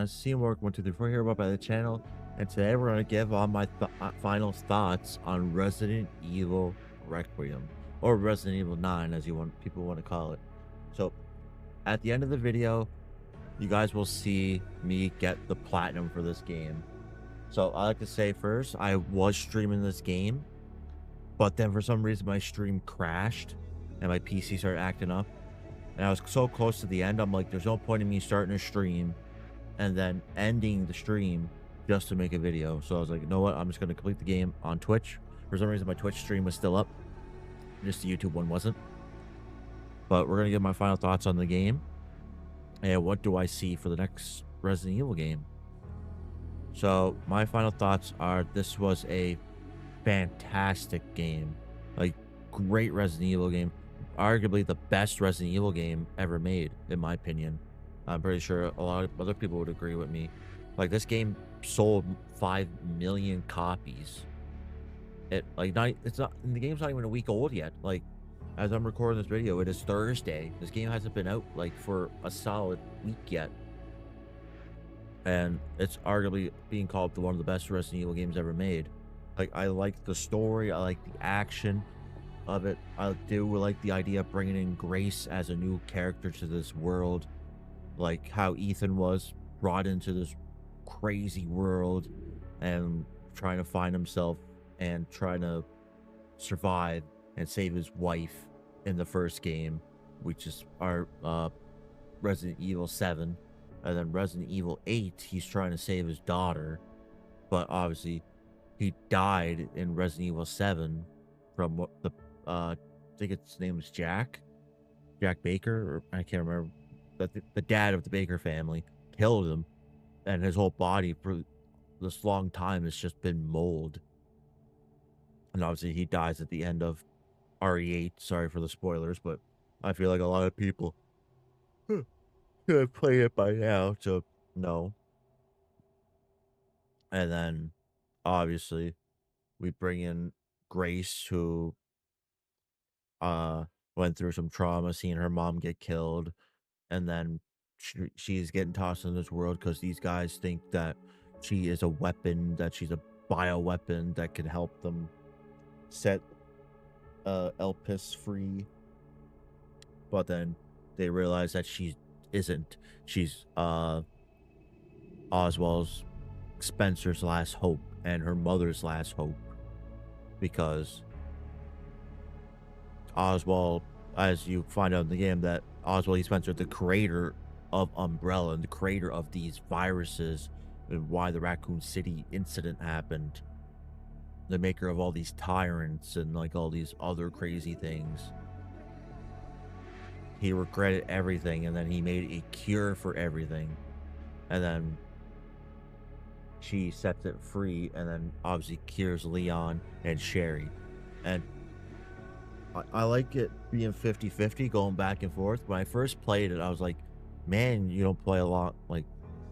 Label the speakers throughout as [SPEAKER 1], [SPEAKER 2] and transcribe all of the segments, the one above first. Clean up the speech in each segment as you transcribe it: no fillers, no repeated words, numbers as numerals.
[SPEAKER 1] everyone, it's Teamwork 123 here about by the channel, and today we're going to give all my final thoughts on Resident Evil Requiem, or Resident Evil 9 as people want to call it. So at the end of the video, you guys will see me get the platinum for this game. So I like to say first, I was streaming this game, but then for some reason my stream crashed and my PC started acting up. And I was so close to the end, I'm like, there's no point in me starting a stream and then ending the stream just to make a video. So I was like, you know what? I'm just going to complete the game on Twitch. For some reason, my Twitch stream was still up. Just the YouTube one wasn't. But we're going to give my final thoughts on the game. And what do I see for the next Resident Evil game? So my final thoughts are this was a fantastic game. Like, great Resident Evil game. Arguably the best Resident Evil game ever made, in my opinion. I'm pretty sure a lot of other people would agree with me. Like, this game sold 5 million copies. It's not, and the game's not even a week old yet. Like, as I'm recording this video, it is Thursday. This game hasn't been out like for a solid week yet. And it's arguably being called one of the best Resident Evil games ever made. Like, I like the story, I like the action of it. I do like the idea of bringing in Grace as a new character to this world, like how Ethan was brought into this crazy world and trying to find himself and trying to survive and save his wife in the first game, which is our Resident Evil 7. And then Resident Evil 8, he's trying to save his daughter, but obviously he died in Resident Evil 7 from what I think its name was Jack Baker, or I can't remember, but the dad of the Baker family killed him, and his whole body for this long time has just been mold. And obviously he dies at the end of RE8. Sorry for the spoilers, but I feel like a lot of people could have played it by now to know. And then obviously we bring in Grace, who went through some trauma, seeing her mom get killed, and then she's getting tossed in this world because these guys think that she is a weapon, that she's a bioweapon that can help them set Elpis free. But then they realize that she isn't. She's Oswald's, Spencer's last hope and her mother's last hope, because Oswald, as you find out in the game, that Oswald E. Spencer, the creator of Umbrella and the creator of these viruses and why the Raccoon City incident happened, the maker of all these tyrants and like all these other crazy things, he regretted everything, and then he made a cure for everything, and then she sets it free, and then obviously cures Leon and Sherry. And I like it being 50-50, going back and forth. When I first played it, I was like, man, you don't play a lot. Like,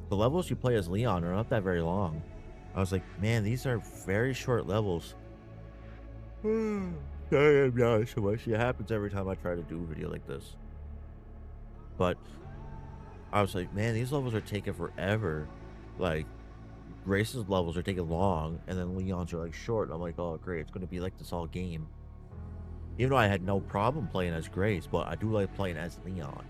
[SPEAKER 1] the levels you play as Leon are not that very long. I was like, man, these are very short levels. Sorry, I'm not so much. It happens every time I try to do a video like this. But I was like, man, these levels are taking forever. Like, Grace's levels are taking long, and then Leon's are like short. I'm like, oh, great, it's going to be like this all game. Even though I had no problem playing as Grace, but I do like playing as Leon.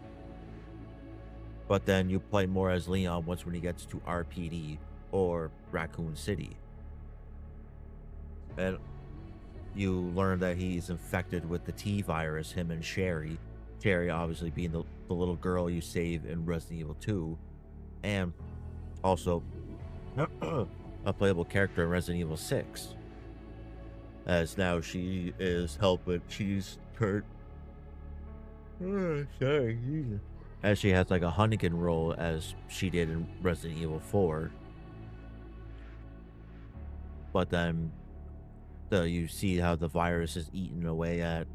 [SPEAKER 1] But then you play more as Leon once when he gets to RPD or Raccoon City. And you learn that he's infected with the T virus, him and Sherry. Sherry obviously being the little girl you save in Resident Evil 2. And also a playable character in Resident Evil 6. As now she is helping, she's hurt. Sorry. As she has like a Hunnigan role as she did in Resident Evil 4. But then you see how the virus is eating away at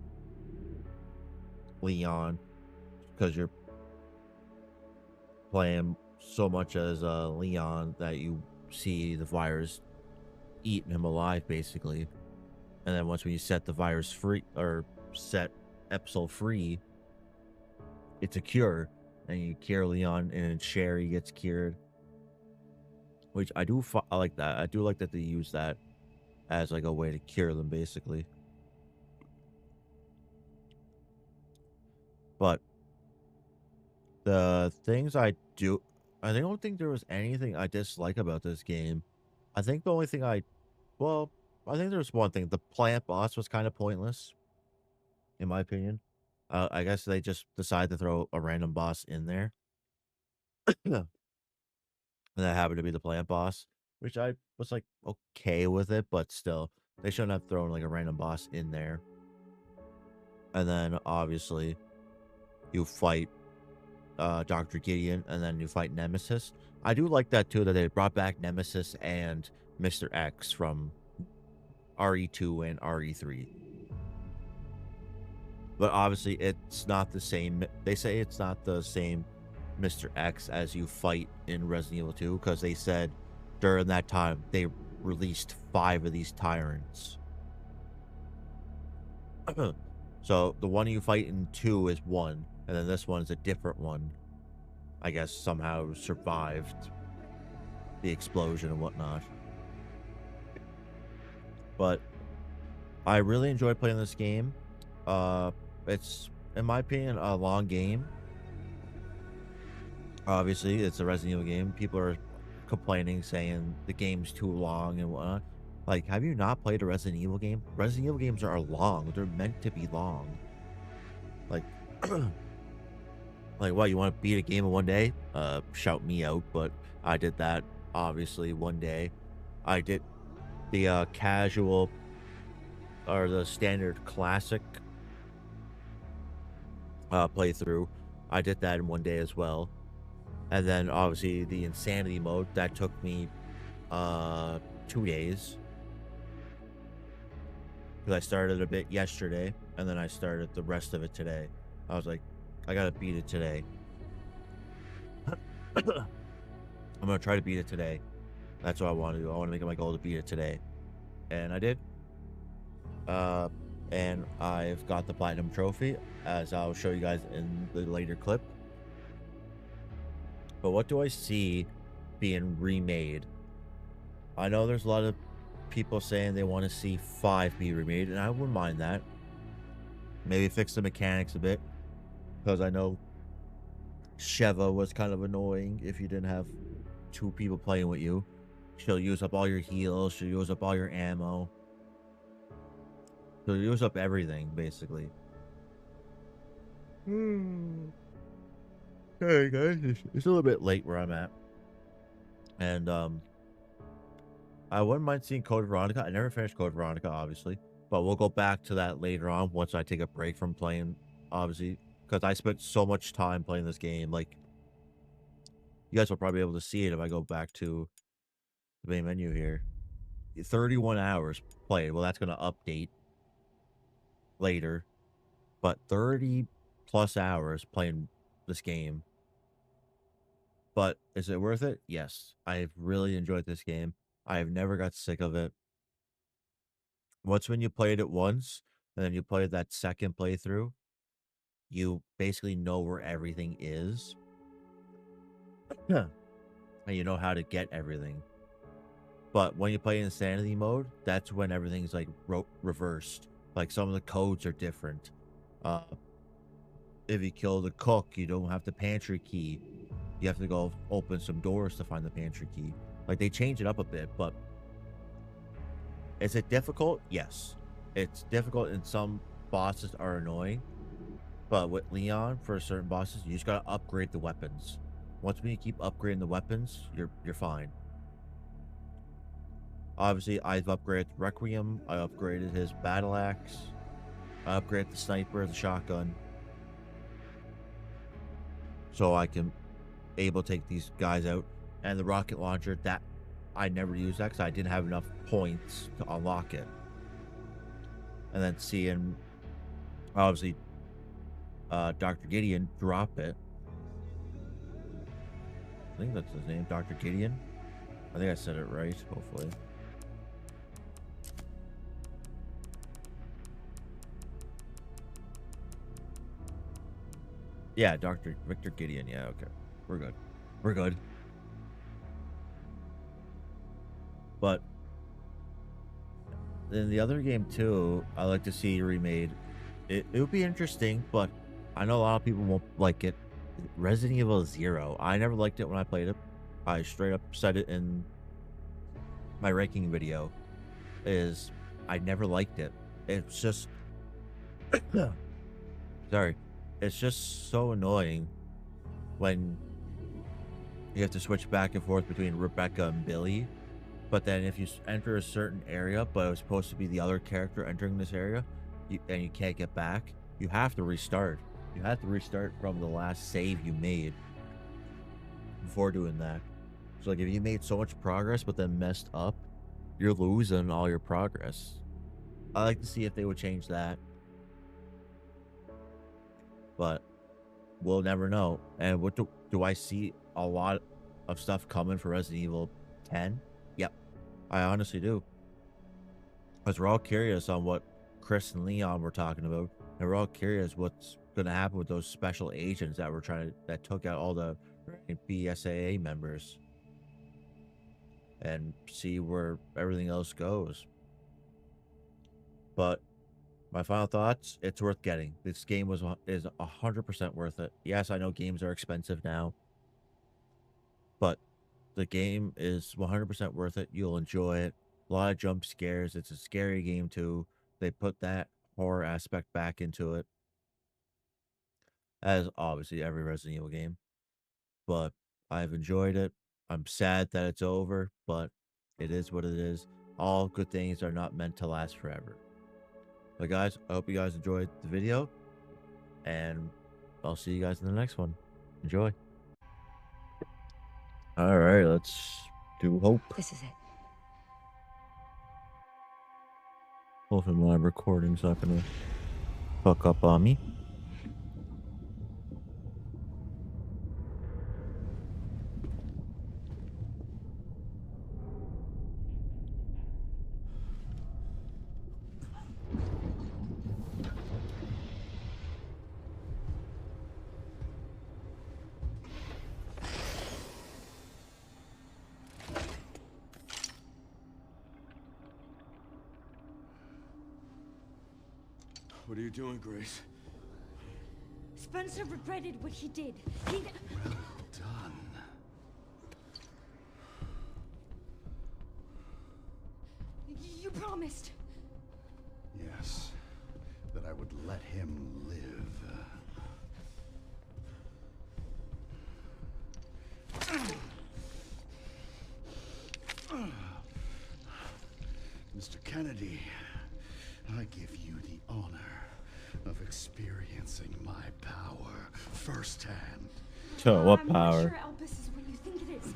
[SPEAKER 1] Leon, because you're playing so much as Leon that you see the virus eating him alive, basically. And then once when you set the virus free, or set Epsil free, it's a cure, and you cure Leon, and Sherry gets cured, which I like that. I do like that they use that as like a way to cure them, basically. But the things I don't think there was anything I dislike about this game. I think the only thing well, I think there's one thing. The plant boss was kind of pointless, in my opinion. I guess they just decided to throw a random boss in there. And that happened to be the plant boss, which I was like okay with it, but still, they shouldn't have thrown like a random boss in there. And then obviously you fight Dr. Gideon, and then you fight Nemesis. I do like that too, that they brought back Nemesis and Mr. X from RE2 and RE3. But obviously, it's not the same. They say it's not the same Mr. X as you fight in Resident Evil 2, because they said during that time they released 5 of these tyrants. So the one you fight in 2 is one, and then this one is a different one. I guess somehow survived the explosion and whatnot. But I really enjoyed playing this game. It's, in my opinion, a long game. Obviously, it's a Resident Evil game. People are complaining, saying the game's too long and whatnot. Like, have you not played a Resident Evil game? Resident Evil games are long. They're meant to be long. Like, like, what, you want to beat a game in one day? Shout me out, but I did that, obviously, one day. I did the casual or the standard classic playthrough. I did that in one day as well. And then obviously the insanity mode that took me 2 days, because I started a bit yesterday and then I started the rest of it today. I was like, I gotta beat it today. I'm gonna try to beat it today. That's what I want to do. I want to make it my goal to beat it today, and I did. And I've got the platinum trophy, as I'll show you guys in the later clip. But what do I see being remade? I know there's a lot of people saying they want to see 5 be remade, and I wouldn't mind that. Maybe fix the mechanics a bit, because I know Sheva was kind of annoying if you didn't have 2 people playing with you. She'll use up all your heals, she'll use up all your ammo. She'll use up everything, basically. Hey guys, it's a little bit late where I'm at. And I wouldn't mind seeing Code Veronica. I never finished Code Veronica, obviously, but we'll go back to that later on once I take a break from playing, obviously, because I spent so much time playing this game. Like, you guys will probably be able to see it if I go back to the main menu here. 31 hours played. Well, that's going to update later, but 30 plus hours playing this game. But is it worth it? Yes. I've really enjoyed this game. I have never got sick of it. Once when you played it once, and then you played that second playthrough, you basically know where everything is. Yeah. And you know how to get everything. But when you play insanity mode, that's when everything's like reversed. Like, some of the codes are different. If you kill the cook, you don't have the pantry key. You have to go open some doors to find the pantry key. Like, they change it up a bit, but is it difficult? Yes. It's difficult, and some bosses are annoying. But with Leon, for certain bosses, you just gotta upgrade the weapons. Once when you keep upgrading the weapons, you're fine. Obviously, I've upgraded Requiem. I upgraded his battle axe. I upgraded the sniper, the shotgun, so I can able to take these guys out. And the rocket launcher, that I never used that because I didn't have enough points to unlock it. And then seeing, obviously, Dr. Gideon drop it. I think that's his name, Dr. Gideon. I think I said it right, hopefully. Yeah, Dr. Victor Gideon. Yeah, okay. We're good. We're good. But then the other game too, I like to see remade. It would be interesting, but I know a lot of people won't like it. Resident Evil Zero. I never liked it when I played it. I straight up said it in my ranking video. Is I never liked it. It's just sorry. It's just so annoying when you have to switch back and forth between Rebecca and Billy. But then if you enter a certain area, but it was supposed to be the other character entering this area, and you can't get back, you have to restart. You have to restart from the last save you made before doing that. So like if you made so much progress but then messed up, you're losing all your progress. I like to see if they would change that. But we'll never know. And what do I see a lot of stuff coming for Resident Evil 10? Yep. I honestly do. Because we're all curious on what Chris and Leon were talking about. And we're all curious what's going to happen with those special agents that were that took out all the BSAA members. And see where everything else goes. But my final thoughts, it's worth getting. This game is 100% worth it. Yes, I know games are expensive now. But the game is 100% worth it. You'll enjoy it. A lot of jump scares. It's a scary game too. They put that horror aspect back into it. As obviously every Resident Evil game. But I've enjoyed it. I'm sad that it's over, but it is what it is. All good things are not meant to last forever. But guys, I hope you guys enjoyed the video. And I'll see you guys in the next one. Enjoy. All right, let's do Hope.
[SPEAKER 2] This is it.
[SPEAKER 1] Hopefully my recording's not gonna fuck up on me.
[SPEAKER 3] What are you doing, Grace?
[SPEAKER 2] Spencer regretted what he did.
[SPEAKER 3] Well done.
[SPEAKER 2] You promised.
[SPEAKER 3] Yes, that I would let him live. Mr. Kennedy, I give you the honor of experiencing my power firsthand.
[SPEAKER 1] So what
[SPEAKER 2] I'm
[SPEAKER 1] power?
[SPEAKER 2] not sure Elpis is what you think it is.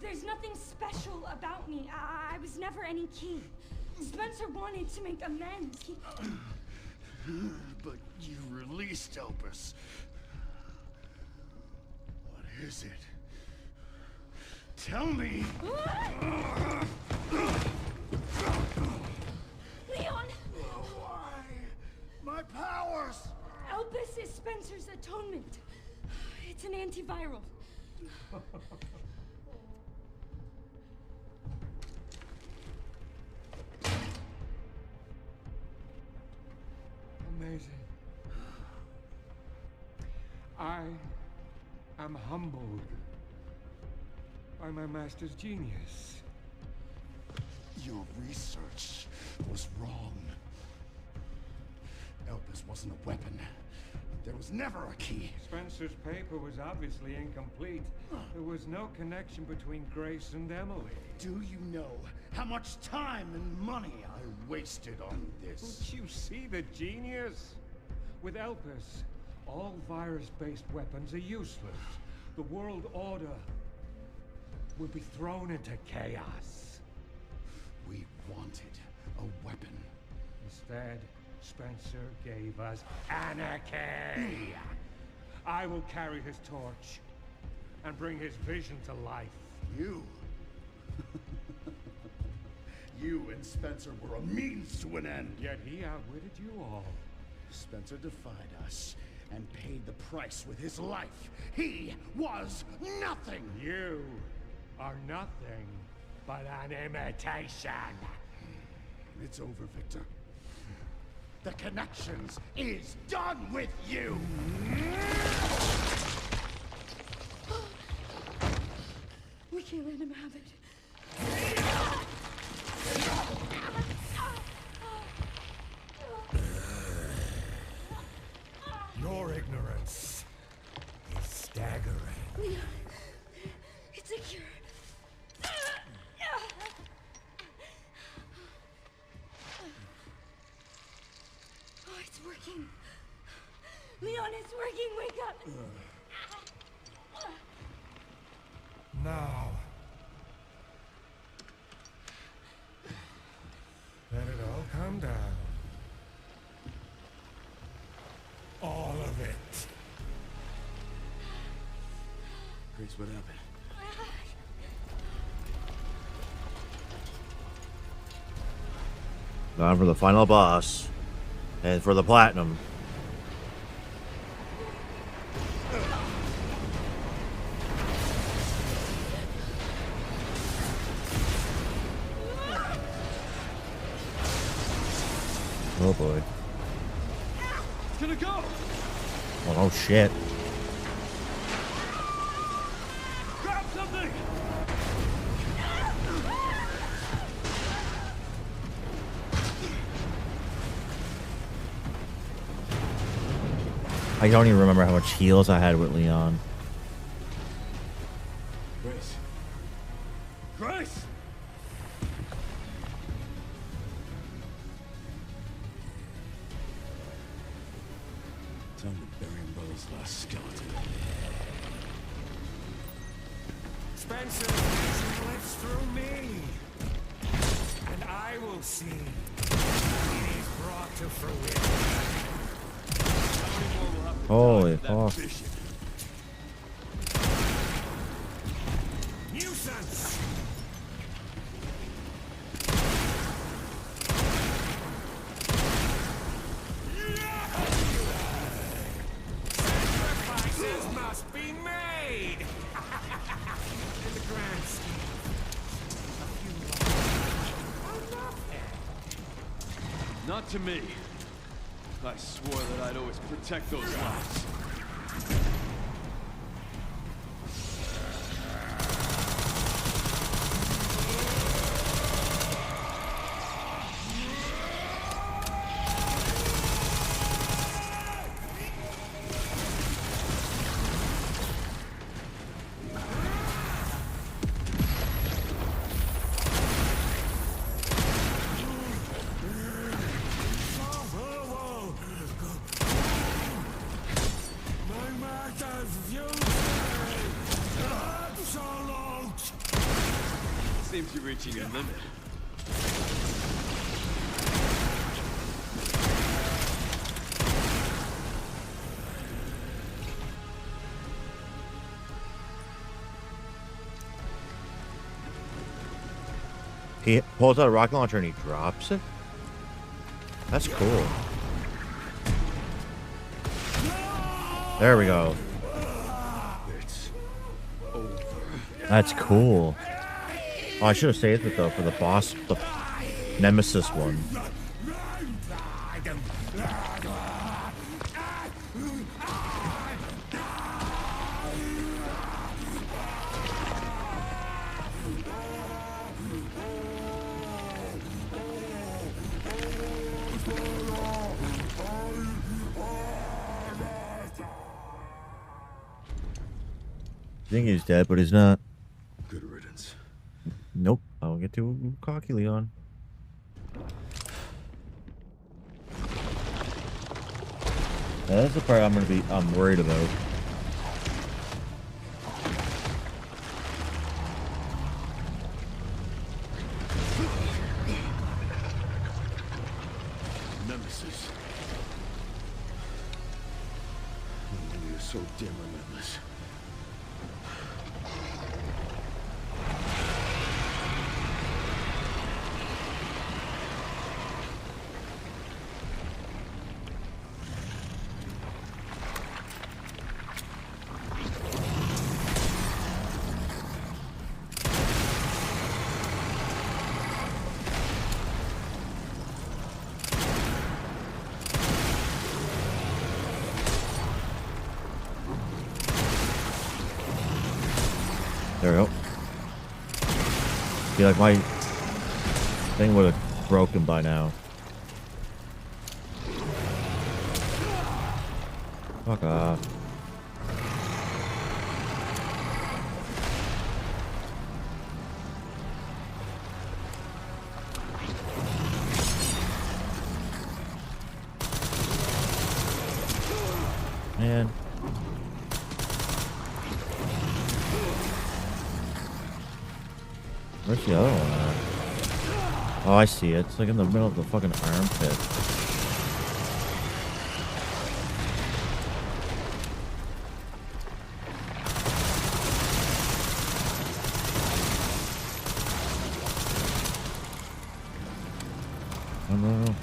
[SPEAKER 2] There's nothing special about me. I was never any key. Spencer wanted to make amends.
[SPEAKER 3] But you released Elpis. What is it? Tell me!
[SPEAKER 2] Leon!
[SPEAKER 3] Why? My powers!
[SPEAKER 2] Elpis is Spencer's atonement. It's an antiviral.
[SPEAKER 4] Amazing. I am humbled by my master's genius.
[SPEAKER 3] Your research was wrong. Elpis wasn't a weapon. There was never a key.
[SPEAKER 4] Spencer's paper was obviously incomplete. There was no connection between Grace and Emily.
[SPEAKER 3] Do you know how much time and money I wasted on this?
[SPEAKER 4] Don't you see the genius? With Elpis, all virus-based weapons are useless. The world order will be thrown into chaos.
[SPEAKER 3] We wanted a weapon.
[SPEAKER 4] Instead, Spencer gave us anarchy. I will carry his torch and bring his vision to life.
[SPEAKER 3] You? You and Spencer were a means to an end.
[SPEAKER 4] Yet he outwitted you all.
[SPEAKER 3] Spencer defied us and paid the price with his life. He was nothing.
[SPEAKER 4] You are nothing. but an imitation.
[SPEAKER 3] It's over, Victor. The Connections is done with you!
[SPEAKER 2] We can't let him have it.
[SPEAKER 5] Your ignorance is staggering.
[SPEAKER 2] Leon, it's a cure. Oh, it's working. Leon, it's working. Wake up.
[SPEAKER 5] Now, let it all come down. All of it.
[SPEAKER 3] Grace, what happened?
[SPEAKER 1] Time for the final boss. And for the platinum. Oh boy.
[SPEAKER 3] It's gonna go!
[SPEAKER 1] Oh shit.
[SPEAKER 3] Grab something!
[SPEAKER 1] I don't even remember how much heals I had with Leon.
[SPEAKER 3] Grace. Grace! Time to bury Umbrella's last skeleton.
[SPEAKER 5] Spencer's vision lives through me. And I will see it is brought to fruition.
[SPEAKER 1] Holy fuck.
[SPEAKER 5] Nuisance! Sacrifices must be made! In the grand scheme, a few lives are nothing.
[SPEAKER 6] Not to me. I swore that I'd always protect those lives. Seems you're reaching your limit.
[SPEAKER 1] He pulls out a rocket launcher and he drops it? That's cool. There we go.
[SPEAKER 3] It's over.
[SPEAKER 1] That's cool. Oh, I should have saved it though for the boss, the Nemesis one. I think he's dead, but he's not.
[SPEAKER 3] Good riddance.
[SPEAKER 1] Nope. I don't get too cocky, Leon. That's the part I'm worried about.
[SPEAKER 3] Nemesis. You're so damn relentless.
[SPEAKER 1] feel like my thing would have broken by now. Fuck off. Man. Where's the other one at? Oh, I see it. It's like in the middle of the fucking armpit. Oh no.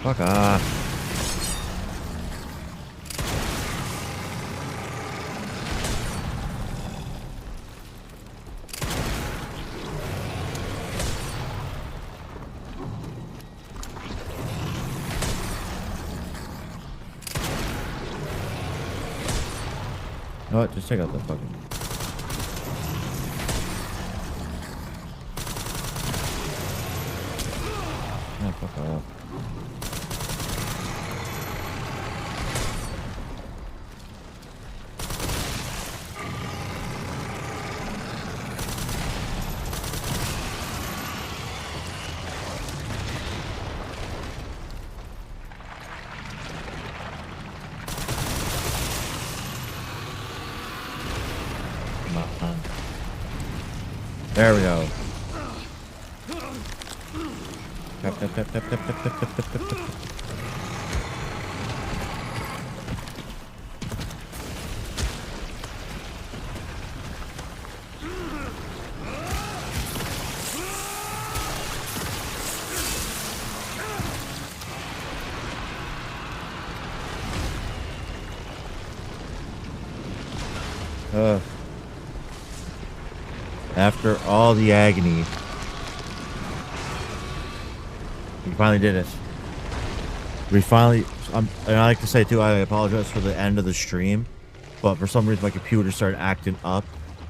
[SPEAKER 1] Fuck off. You know what? Just check out the fucking... Yeah, fuck off. There we go. Tap, tap, tap, tap, tap, tap, tap, tap, tap, tap, tap. After all the agony, we finally did it. We finally, and I like to say too, I apologize for the end of the stream, but for some reason my computer started acting up,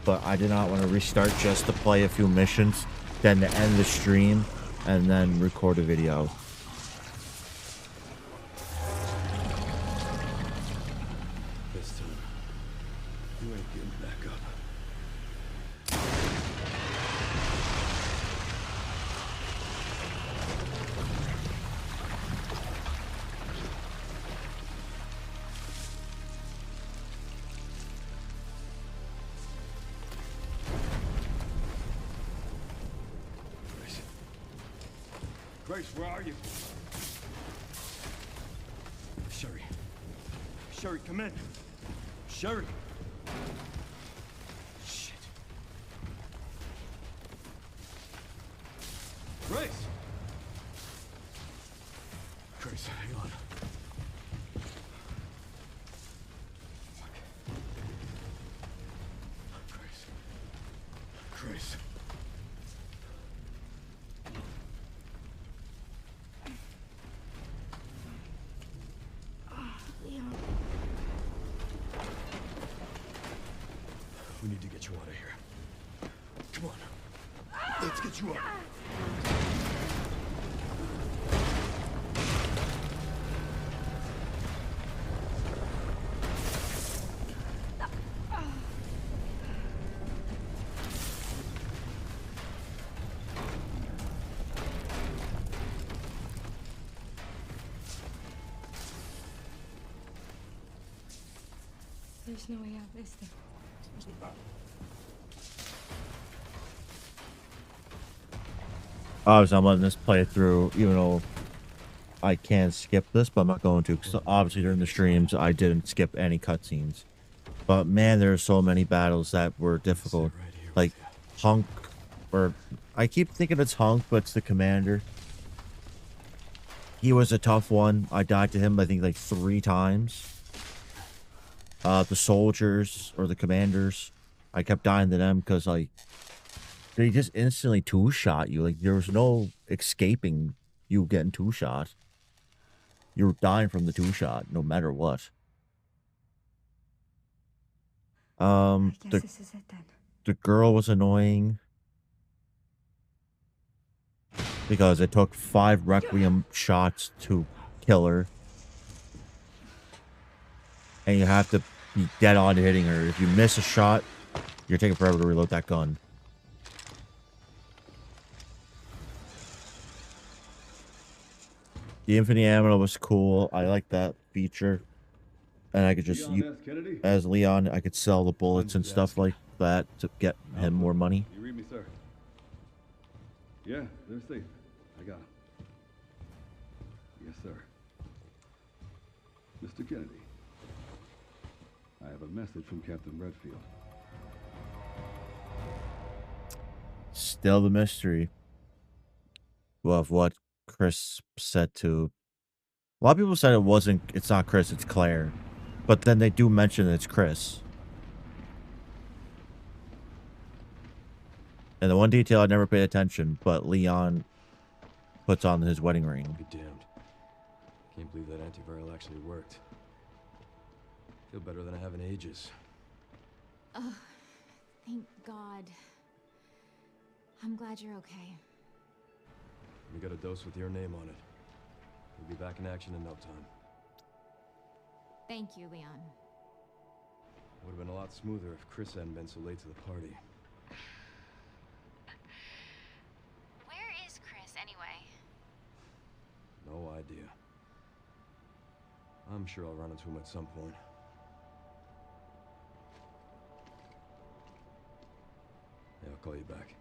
[SPEAKER 1] but I did not want to restart just to play a few missions, then to end the stream, and then record a video.
[SPEAKER 6] This time, you ain't getting back up.
[SPEAKER 4] Grace, where are you?
[SPEAKER 6] Sherry. Sherry, come in. Sherry. Shit. Grace! Grace, hang on. Fuck. Grace. Grace. We need to get you out of here. Come on. Let's get you out.
[SPEAKER 2] There's no way out, is there?
[SPEAKER 1] Obviously, I'm letting this play through, even though I can skip this, but I'm not going to, because obviously during the streams, I didn't skip any cutscenes. But man, there are so many battles that were difficult.
[SPEAKER 6] Right here
[SPEAKER 1] Like,
[SPEAKER 6] with you.
[SPEAKER 1] Hunk, or I keep thinking it's Hunk, but it's the commander. He was a tough one. I died to him, I think, like 3 times. The soldiers, or the commanders, I kept dying to them because, like, they just instantly 2-shot you. Like, there was no escaping you getting 2-shot. You were dying from the 2-shot, no matter what.
[SPEAKER 2] I guess
[SPEAKER 1] The
[SPEAKER 2] this is it then.
[SPEAKER 1] the girl was annoying because it took 5 Requiem shots to kill her. And you have to be dead on hitting her. If you miss a shot, you're taking forever to reload that gun. The infinite ammo was cool. I like that feature. And I could just,
[SPEAKER 3] Leon S. Kennedy?
[SPEAKER 1] as Leon, I could sell the bullets and stuff like that to get him more money.
[SPEAKER 3] You read me, sir? Yeah, they're safe. I got them. Yes, sir. Mr. Kennedy, I have a message from Captain Redfield.
[SPEAKER 1] Still the mystery of what Chris said to... A lot of people said it's not Chris, it's Claire. But then they do mention it's Chris. And the one detail I never paid attention, but Leon puts on his wedding ring.
[SPEAKER 6] Be damned. Can't believe that antiviral actually worked. Feel better than I have in ages.
[SPEAKER 7] Oh, thank God. I'm glad you're okay.
[SPEAKER 6] We got a dose with your name on it. We'll be back in action in no time.
[SPEAKER 7] Thank you, Leon.
[SPEAKER 6] Would have been a lot smoother if Chris hadn't been so late to the party.
[SPEAKER 7] Where is Chris, anyway?
[SPEAKER 6] No idea. I'm sure I'll run into him at some point. Yeah, I'll call you back.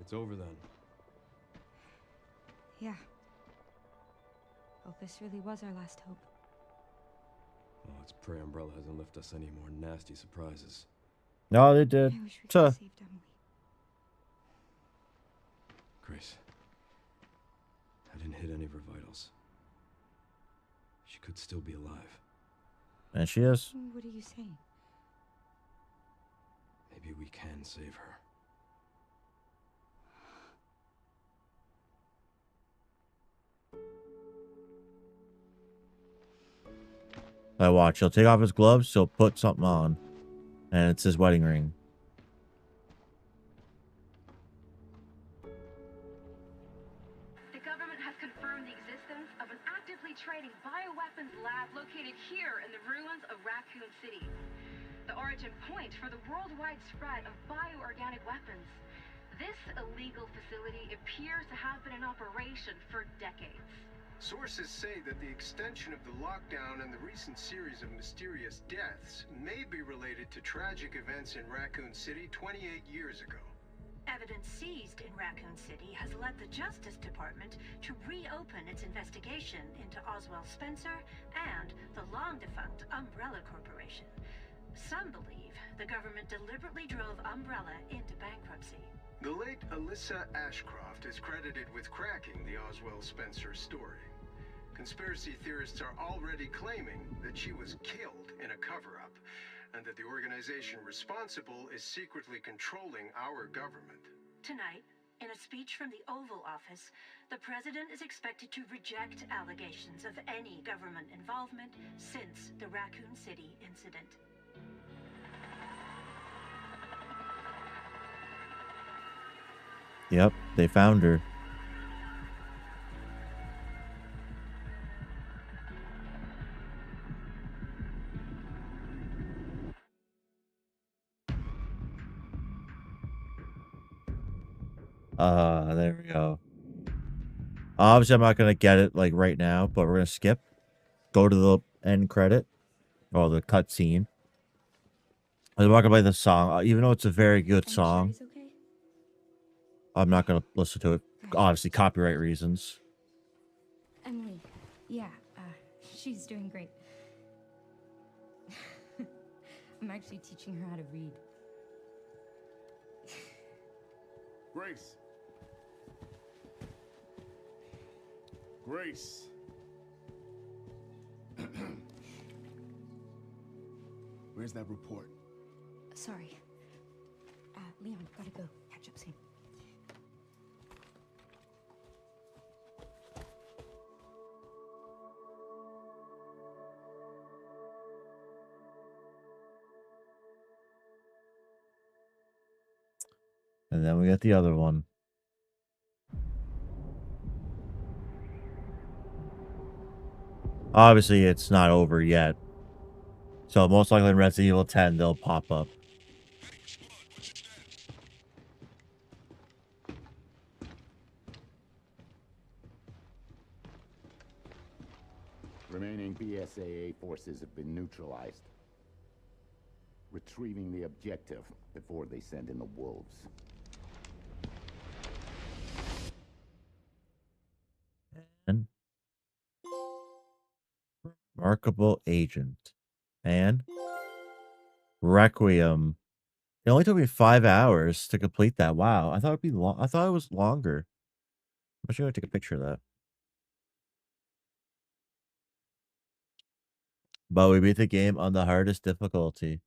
[SPEAKER 6] It's over then.
[SPEAKER 2] Yeah. Hope this really was our last hope.
[SPEAKER 6] Oh, let's pray Umbrella hasn't left us any more nasty surprises.
[SPEAKER 1] No, they did.
[SPEAKER 2] I wish we could have saved Emily.
[SPEAKER 6] Grace. I didn't hit any of her vitals. She could still be alive.
[SPEAKER 1] And she is.
[SPEAKER 2] What are you saying?
[SPEAKER 6] Maybe we can save her.
[SPEAKER 1] I watch. He'll take off his gloves, he'll put something on. And it's his wedding ring.
[SPEAKER 8] The government has confirmed the existence of an actively trading bioweapons lab located here in the ruins of Raccoon City. The origin point for the worldwide spread of bioorganic weapons. This illegal facility appears to have been in operation for decades.
[SPEAKER 9] Sources say that the extension of the lockdown and the recent series of mysterious deaths may be related to tragic events in Raccoon City 28 years ago.
[SPEAKER 10] Evidence seized in Raccoon City has led the Justice Department to reopen its investigation into Oswald Spencer and the long-defunct Umbrella Corporation. Some believe the government deliberately drove Umbrella into bankruptcy.
[SPEAKER 9] The late Alyssa Ashcroft is credited with cracking the Oswald Spencer story. Conspiracy theorists are already claiming that she was killed in a cover-up, and that the organization responsible is secretly controlling our government.
[SPEAKER 10] Tonight, in a speech from the Oval Office, the president is expected to reject allegations of any government involvement since the Raccoon City incident.
[SPEAKER 1] Yep, they found her. There we go. Obviously, I'm not gonna get it like right now, but we're gonna skip. Go to the end credit, or the cutscene. I'm not gonna play the song, even though it's a very good song.
[SPEAKER 2] Okay?
[SPEAKER 1] I'm not gonna listen to it. Obviously, copyright reasons.
[SPEAKER 2] Emily, yeah, she's doing great. I'm actually teaching her how to read.
[SPEAKER 3] Grace. Grace. Where's that report?
[SPEAKER 2] Sorry. Leon, gotta go. Catch up soon.
[SPEAKER 1] And then we got the other one. Obviously, it's not over yet. So most likely in Resident Evil 10, they'll pop up.
[SPEAKER 11] Remaining BSAA forces have been neutralized. Retrieving the objective before they send in the wolves.
[SPEAKER 1] And Remarkable Agent. And Requiem. It only took me 5 hours to complete that. Wow. I thought it'd be long. I thought it was longer. I'm actually gonna take a picture of that. But we beat the game on the hardest difficulty.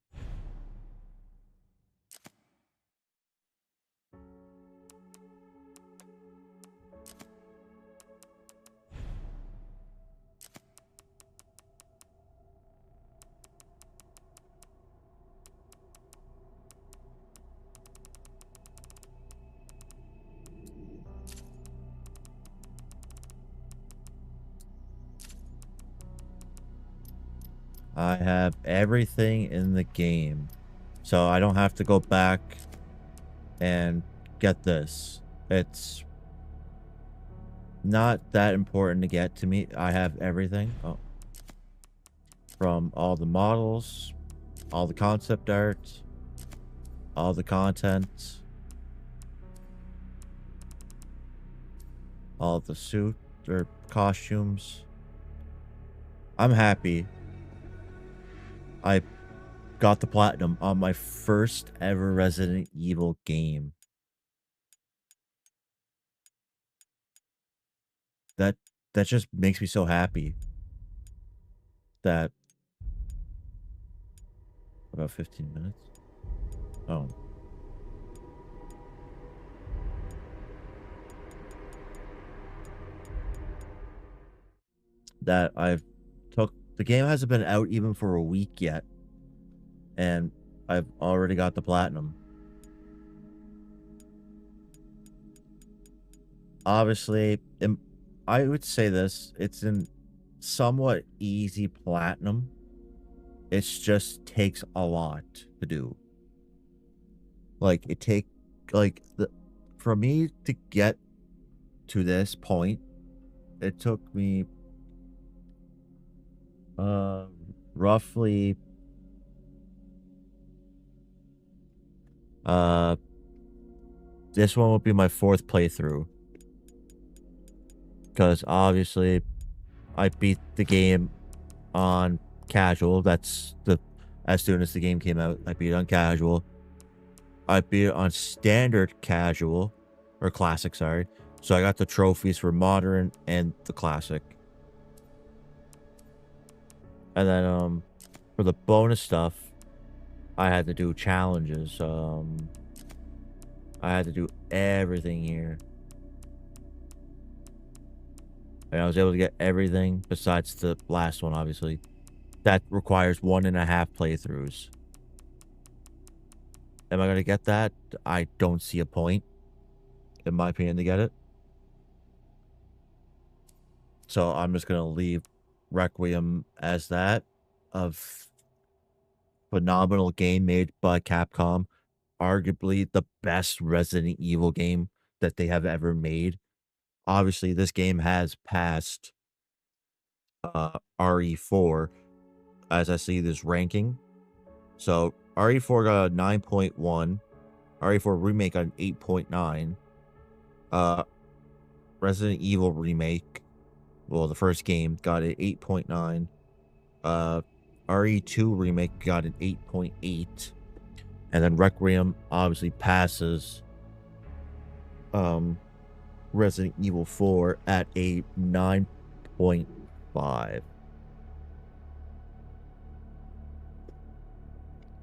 [SPEAKER 1] I have everything in the game. So I don't have to go back and get this. It's not that important to get to me. I have everything. Oh. From all the models, all the concept art, all the content, all the suit or costumes. I'm happy. I got the platinum on my first ever Resident Evil game. That just makes me so happy. That about 15 minutes. Oh. That I've took the game hasn't been out even for a week yet. And I've already got the platinum. Obviously, I would say this, it's in somewhat easy platinum. It just takes a lot to do. Like for me to get to this point, it took me roughly this one will be my 4th playthrough. Because obviously I beat the game on casual. That's as soon as the game came out, I beat it on casual. I beat it on standard casual or classic, sorry. So I got the trophies for modern and the classic. And then for the bonus stuff, I had to do challenges. I had to do everything here. And I was able to get everything besides the last one, obviously. That requires 1.5 playthroughs. Am I going to get that? I don't see a point, in my opinion, to get it. So I'm just going to leave Requiem as that. Of phenomenal game made by Capcom. Arguably the best Resident Evil game that they have ever made. Obviously, this game has passed RE4 as I see this ranking. So RE4 got a 9.1. RE4 Remake got an 8.9. Resident Evil Remake, well, the first game got an 8.9. RE2 Remake got an 8.8. And then Requiem obviously passes Resident Evil 4 at a 9.5.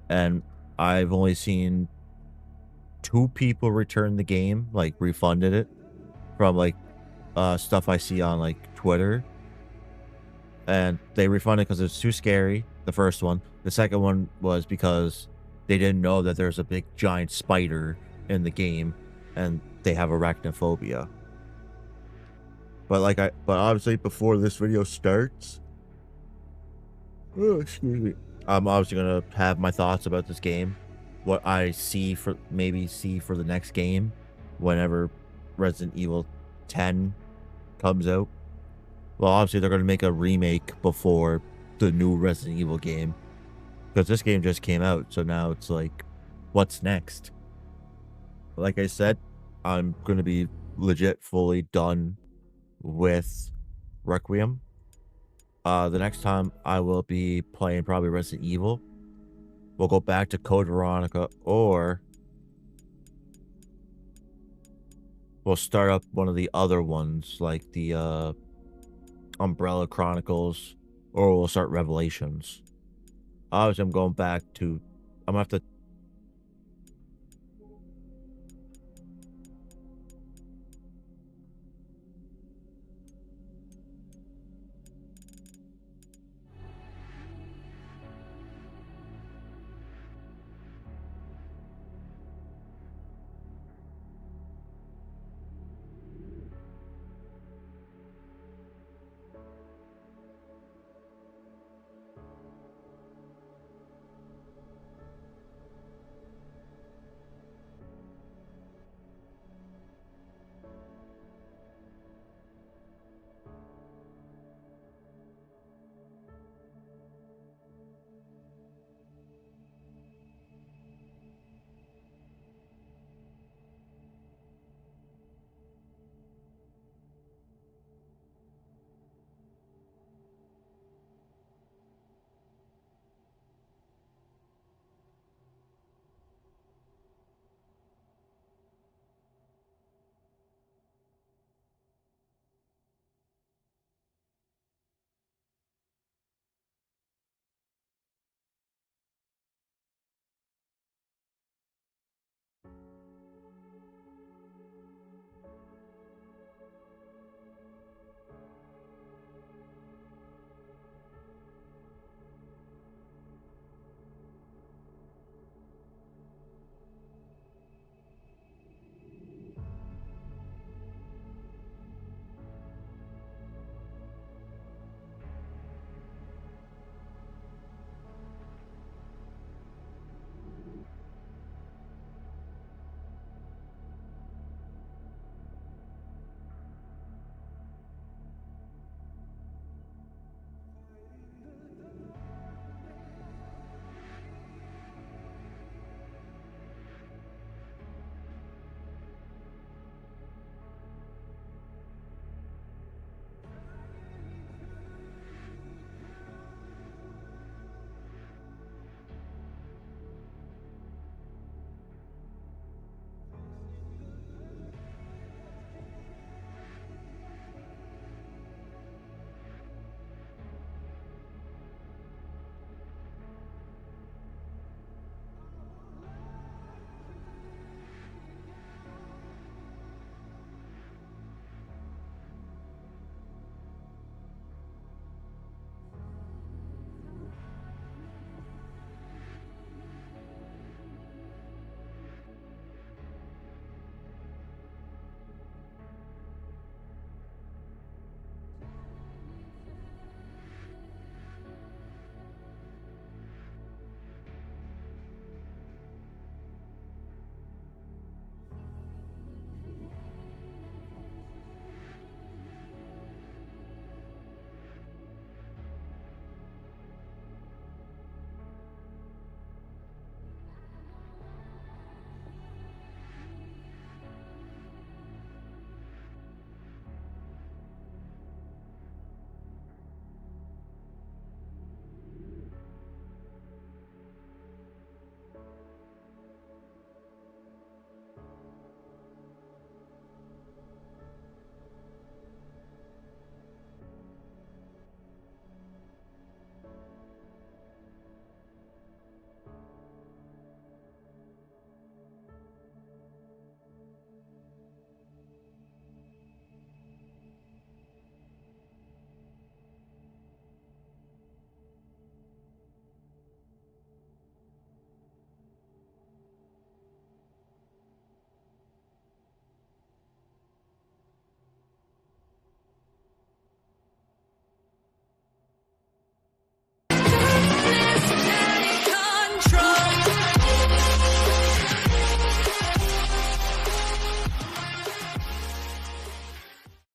[SPEAKER 1] And I've only seen 2 people return the game, like refunded it from like stuff I see on like Twitter. And they refunded because it's too scary, the first one. The second one was because they didn't know that there's a big giant spider in the game and they have arachnophobia. But obviously before this video starts, oh, excuse me, I'm obviously gonna have my thoughts about this game, what I see for the next game whenever Resident Evil 10 comes out. Well, obviously they're gonna make a remake before the new Resident Evil game, because this game just came out, so now it's like, what's next? Like I said, I'm gonna be legit fully done with Requiem. The next time I will be playing probably Resident Evil. We'll go back to Code Veronica, or we'll start up one of the other ones, like the Umbrella Chronicles, or we'll start Revelations. Obviously, I'm gonna have to